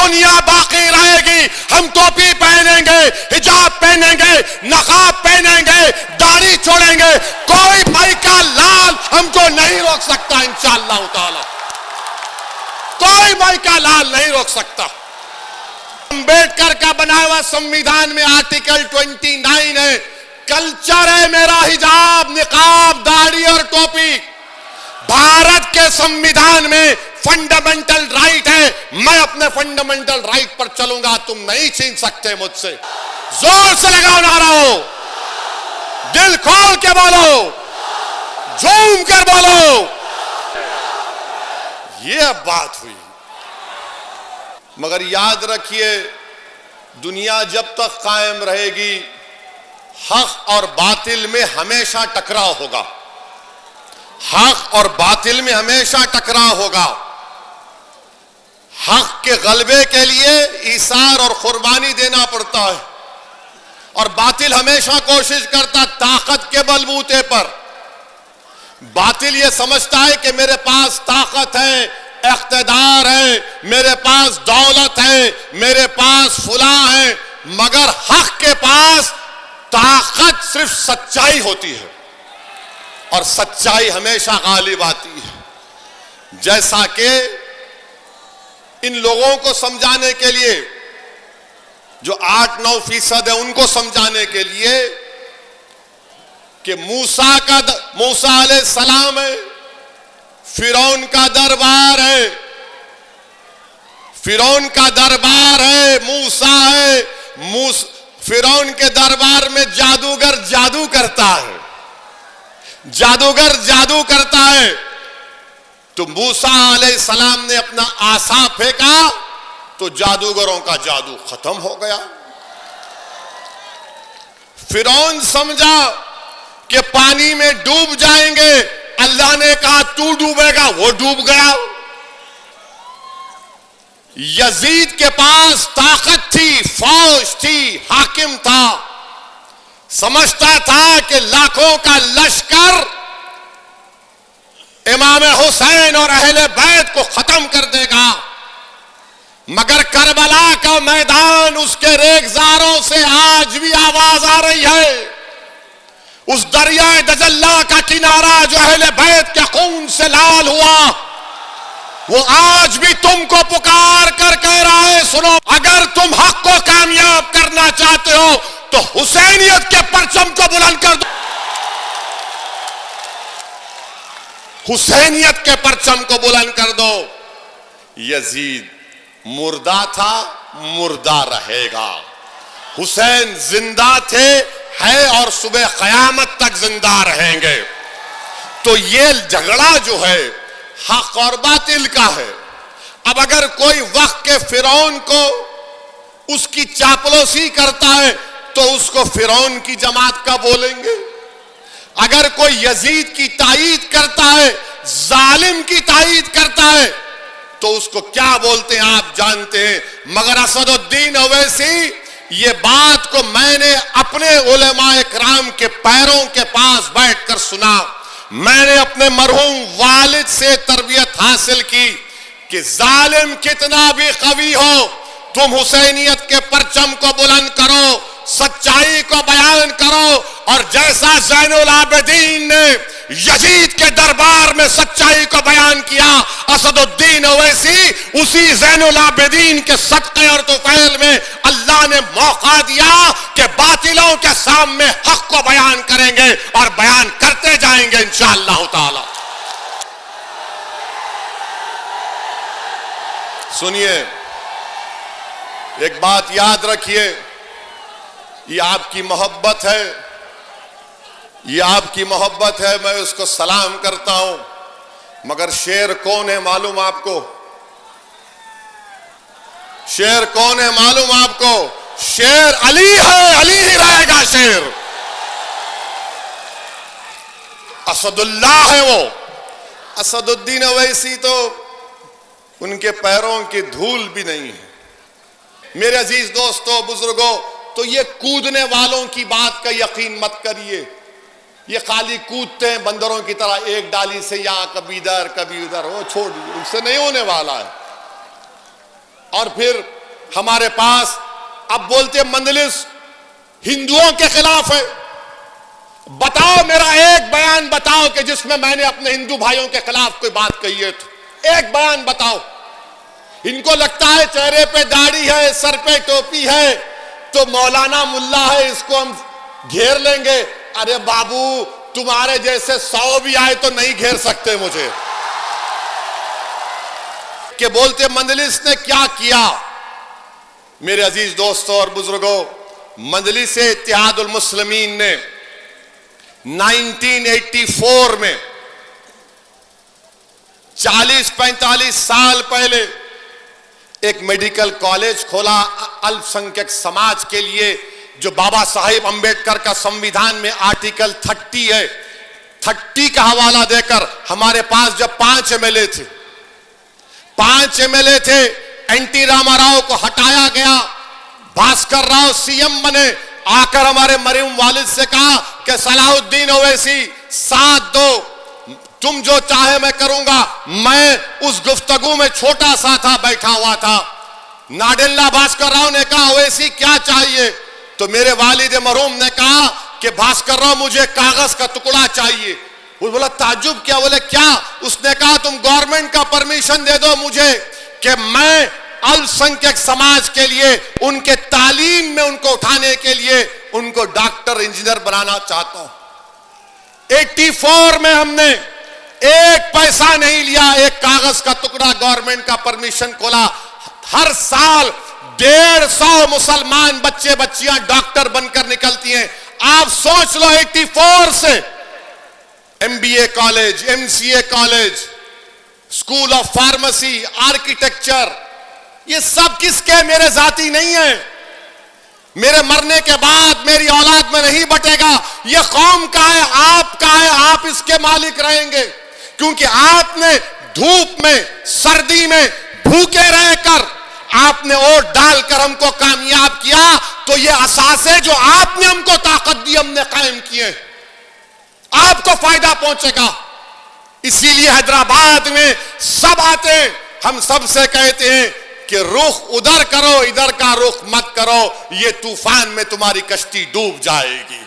دنیا باقی رہے گی ہم ٹوپی پہنیں گے, حجاب پہنیں گے, نقاب پہنیں گے, داڑھی چھوڑیں گے, کوئی بھائی کا لال ہم کو نہیں روک سکتا انشاءاللہ تعالی, کوئی بھائی کا لال نہیں روک سکتا. امبیڈکر کا بنایا ہوا سمویدھان میں آرٹیکل 29 ہے, کلچر ہے میرا حجاب, نقاب, داڑھی اور ٹوپی. بھارت کے سمویدھان میں فنڈامنٹل رائٹ ہے, میں اپنے فنڈامنٹل رائٹ پر چلوں گا, تم نہیں چھین سکتے مجھ سے. زور سے لگاؤ نعرہ, دل کھول کے بولو, جھوم کر بولو. یہ اب بات ہوئی. مگر یاد رکھیے دنیا جب تک قائم رہے گی حق اور باطل میں ہمیشہ ٹکراؤ ہوگا, حق اور باطل میں ہمیشہ ٹکراؤ ہوگا. حق کے غلبے کے لیے ایثار اور قربانی دینا پڑتا ہے, اور باطل ہمیشہ کوشش کرتا طاقت کے بلبوتے پر. باطل یہ سمجھتا ہے کہ میرے پاس طاقت ہے, اقتدار ہے, میرے پاس دولت ہے, میرے پاس فلاں ہے, مگر حق کے پاس طاقت صرف سچائی ہوتی ہے, اور سچائی ہمیشہ غالب آتی ہے. جیسا کہ ان لوگوں کو سمجھانے کے لیے جو 8-9% ہے ان کو سمجھانے کے لیے کہ موسیٰ علیہ السلام ہے, فرعون کا دربار ہے, فرعون کا دربار ہے, موسیٰ ہے, فرعون کے دربار میں جادوگر جادو کرتا ہے, جادوگر جادو کرتا ہے. تو موسیٰ علیہ السلام نے اپنا عصا پھینکا تو جادوگروں کا جادو ختم ہو گیا. فرعون سمجھا کہ پانی میں ڈوب جائیں گے, اللہ نے کہا تو ڈوبے گا, وہ ڈوب گیا. یزید کے پاس طاقت تھی, فوج تھی, حاکم تھا, سمجھتا تھا کہ لاکھوں کا لشکر امام حسین اور اہل بیت کو ختم کر دے گا. مگر کربلا کا میدان, اس کے ریگزاروں سے آج بھی آواز آ رہی ہے. اس دریائے دجلہ کا کنارہ جو اہل بیت کے خون سے لال ہوا, وہ آج بھی تم کو پکار کر کہہ رہا ہے سنو, اگر تم حق کو کامیاب کرنا چاہتے ہو تو حسینیت کے پرچم کو بلند کر دو, حسینیت کے پرچم کو بلند کر دو. یزید مردہ تھا, مردہ رہے گا. حسین زندہ تھے, ہے, اور صبح قیامت تک زندہ رہیں گے. تو یہ جھگڑا جو ہے حق اور باطل کا ہے. اب اگر کوئی وقت کے فرعون کو اس کی چاپلوسی کرتا ہے تو اس کو فرعون کی جماعت کا بولیں گے. اگر کوئی یزید کی تائید کرتا ہے, ظالم کی تائید کرتا ہے, تو اس کو کیا بولتے ہیں آپ جانتے ہیں. مگر اسد الدین اویسی, یہ بات کو میں نے اپنے علماء کرام کے پیروں کے پاس بیٹھ کر سنا. میں نے اپنے مرحوم والد سے تربیت حاصل کی کہ ظالم کتنا بھی قوی ہو, تم حسینیت کے پرچم کو بلند کرو, سچائی کو بیان کرو. اور جیسا زین العابدین نے یزید کے دربار میں سچائی کو بیان کیا, اسد الدین اویسی اسی زین العابدین کے صدقے اور طفیل میں اللہ نے موقع دیا کہ باطلوں کے سامنے حق کو بیان کریں گے اور بیان کرتے جائیں گے انشاءاللہ تعالی. سنیے, ایک بات یاد رکھیے, یہ آپ کی محبت ہے, یہ آپ کی محبت ہے, میں اس کو سلام کرتا ہوں. مگر شیر کون ہے معلوم آپ کو؟ شیر کون ہے معلوم آپ کو؟ شیر علی ہے, علی ہی رہے گا شیر. اسد اللہ ہے وہ. اسد الدین اویسی تو ان کے پیروں کی دھول بھی نہیں ہے. میرے عزیز دوستو, بزرگوں, تو یہ کودنے والوں کی بات کا یقین مت کریے. یہ خالی کودتے ہیں بندروں کی طرح, ایک ڈالی سے یہاں کبھی ادھر کبھی ادھر, وہ چھوڑیے, ان سے نہیں ہونے والا ہے. اور پھر ہمارے پاس اب بولتے مجلس ہندوؤں کے خلاف ہے. بتاؤ میرا ایک بیان بتاؤ کہ جس میں نے اپنے ہندو بھائیوں کے خلاف کوئی بات کہی ہے تو ایک بیان بتاؤ. ان کو لگتا ہے چہرے پہ داڑھی ہے, سر پہ ٹوپی ہے تو مولانا ملا ہے, اس کو ہم گھیر لیں گے. ارے بابو, تمہارے جیسے 100 بھی آئے تو نہیں گھیر سکتے مجھے. کہ بولتے مجلس نے کیا کیا. میرے عزیز دوستوں اور بزرگوں, مجلس اتحاد المسلمین نے 1984 میں 40-45 سال پہلے ایک میڈیکل کالج کھولا الپ سنکھیک سماج کے لیے, جو بابا صاحب امبیڈکر کا سمویدھان میں آرٹیکل 30 ہے. 30 کا حوالہ دے کر ہمارے پاس جب 5 MLA تھے, 5 MLA تھے, این ٹی راما راؤ کو ہٹایا گیا, بھاسکر راؤ سی ایم بنے. آ کر ہمارے مرحوم والد سے کہا کہ صلاح الدین اویسی ساتھ دو, تم جو چاہے میں کروں گا. میں اس گفتگو میں چھوٹا سا تھا, بیٹھا ہوا تھا. ناڈیلا بھاسکر راؤ نے کہا اویسی کیا چاہیے, تو میرے والد مرحوم نے کہا کہ بھاسکر راؤ مجھے کاغذ کا ٹکڑا چاہیے. وہ بولا تعجب کیا, بولے کیا. اس نے کہا تم گورنمنٹ کا پرمیشن دے دو مجھے کہ میں الپ سنکھیک سماج کے لیے ان کے تعلیم میں ان کو اٹھانے کے لیے ان کو ڈاکٹر انجینئر بنانا چاہتا ہوں. 84 میں ہم نے ایک پیسہ نہیں لیا, ایک کاغذ کا ٹکڑا گورنمنٹ کا پرمیشن کھولا. ہر سال 150 مسلمان بچے بچیاں ڈاکٹر بن کر نکلتی ہیں. آپ سوچ لو 84 سے MBA college, MCA college, school of pharmacy, architecture, یہ سب کس کے, میرے ذاتی نہیں ہیں. میرے مرنے کے بعد میری اولاد میں نہیں بٹے گا. یہ قوم کا ہے, آپ کا ہے, آپ اس کے مالک رہیں گے. کیونکہ آپ نے دھوپ میں, سردی میں بھوکے رہ کر آپ نے ووٹ ڈال کر ہم کو کامیاب کیا, تو یہ اثاثے جو آپ نے ہم کو طاقت دی ہم نے قائم کیے, آپ کو فائدہ پہنچے گا. اسی لیے حیدرآباد میں سب آتے ہیں, ہم سب سے کہتے ہیں کہ رخ ادھر کرو, ادھر کا رخ مت کرو, یہ طوفان میں تمہاری کشتی ڈوب جائے گی.